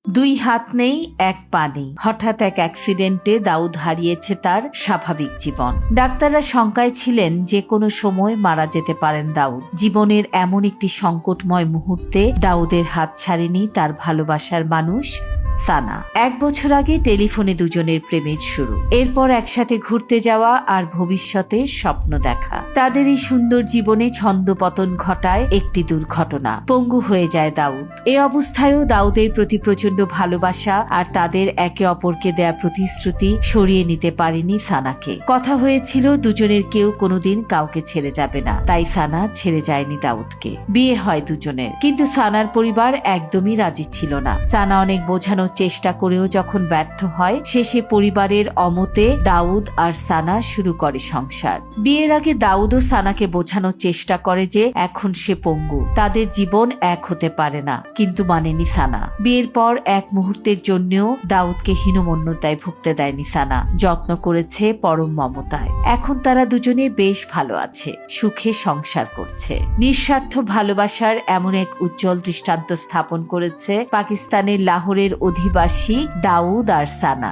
দুই হাত নেই, এক পা নেই। হঠাৎ এক অ্যাক্সিডেন্টে দাউদ হারিয়েছে তার স্বাভাবিক জীবন। ডাক্তাররা শঙ্কায় ছিলেন যে কোনো সময় মারা যেতে পারেন দাউদ। জীবনের এমন একটি সংকটময় মুহূর্তে দাউদের হাত ছাড়েনি তার ভালোবাসার মানুষ সানা। 1 বছর আগে টেলিফোনে দুজনের প্রেমের শুরু, এরপর একসাথে ঘুরতে যাওয়া আর ভবিষ্যতের স্বপ্ন দেখা। তাদের এই সুন্দর জীবনে ছন্দপতন ঘটায় একটি দুর্ঘটনা। পঙ্গু হয়ে যায় দাউদ। এ অবস্থায়ও দাউদের প্রতি প্রচন্ড ভালোবাসা আর তাদের একে অপরকে দেয়া প্রতিশ্রুতি সরিয়ে নিতে পারেনি সানাকে। কথা হয়েছিল দুজনের কেউ কোনোদিন কাউকে ছেড়ে যাবে না, তাই সানা ছেড়ে যায়নি দাউদকে। বিয়ে হয় দুজনের, কিন্তু সানার পরিবার একদমই রাজি ছিল না। সানা অনেক বোঝানোর চেষ্টা করেও যখন ব্যর্থ হয়, শেষে পরিবারের অমতে দাউদ আর সানা শুরু করে সংসার। বিয়ের আগে দাউদও সানাকে বোঝানোর চেষ্টা করে যে এখন সে পঙ্গু, তাদের জীবন এক হতে পারে না, কিন্তু মানেনি সানা। বিয়ের পর এক মুহূর্তের জন্যও দাউদকে হীনমন্যতায় ভুগতে দেয়নি সানা, যত্ন করেছে পরম মমতায়। এখন তারা দুজনে বেশ ভালো আছে, সুখে সংসার করছে। নিঃস্বার্থ ভালোবাসার এমন এক উজ্জ্বল দৃষ্টান্ত স্থাপন করেছে পাকিস্তানের লাহোরের অধিবাসী দাউদ আর সানা।